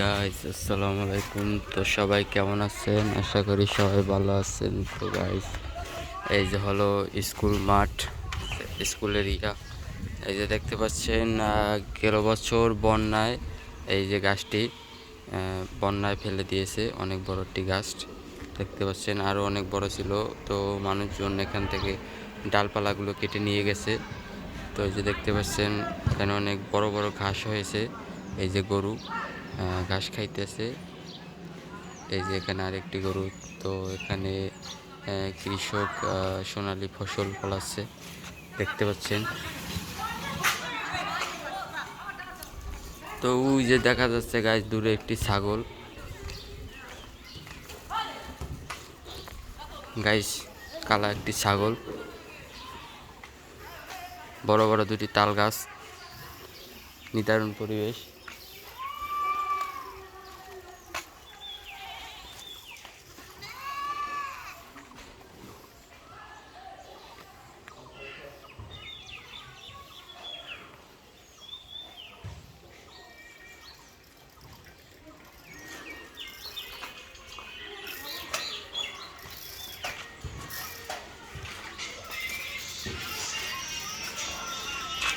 Guys আসসালামু আলাইকুম। তো সবাই কেমন আছেন? আশা করি সবাই ভালো আছেন। তো গাইস এই যে হলো স্কুল মাঠ, স্কুলের এই যে দেখতে পাচ্ছেন গেল বছর বন্যায় এই যে গাছটি বন্যায় ফেলে দিয়েছে। অনেক বড় একটি গাছ দেখতে পাচ্ছেন, আরও অনেক বড় ছিল। তো মানুষজন এখান থেকে ডালপালাগুলো কেটে নিয়ে গেছে। তো এই যে দেখতে পাচ্ছেন এখানে অনেক বড় বড় ঘাস হয়েছে। এই যে গরু ঘাস খাইতেছে। এই যে এখানে আরেকটি গরু। তো এখানে কৃষক সোনালী ফসল ফলাচ্ছে দেখতে পাচ্ছেন। তো ওই যে দেখা যাচ্ছে গাছ দূরে একটি ছাগল। গাইস কালা একটি ছাগল, বড় বড় দুটি তাল গাছ, নিদারুণ পরিবেশ।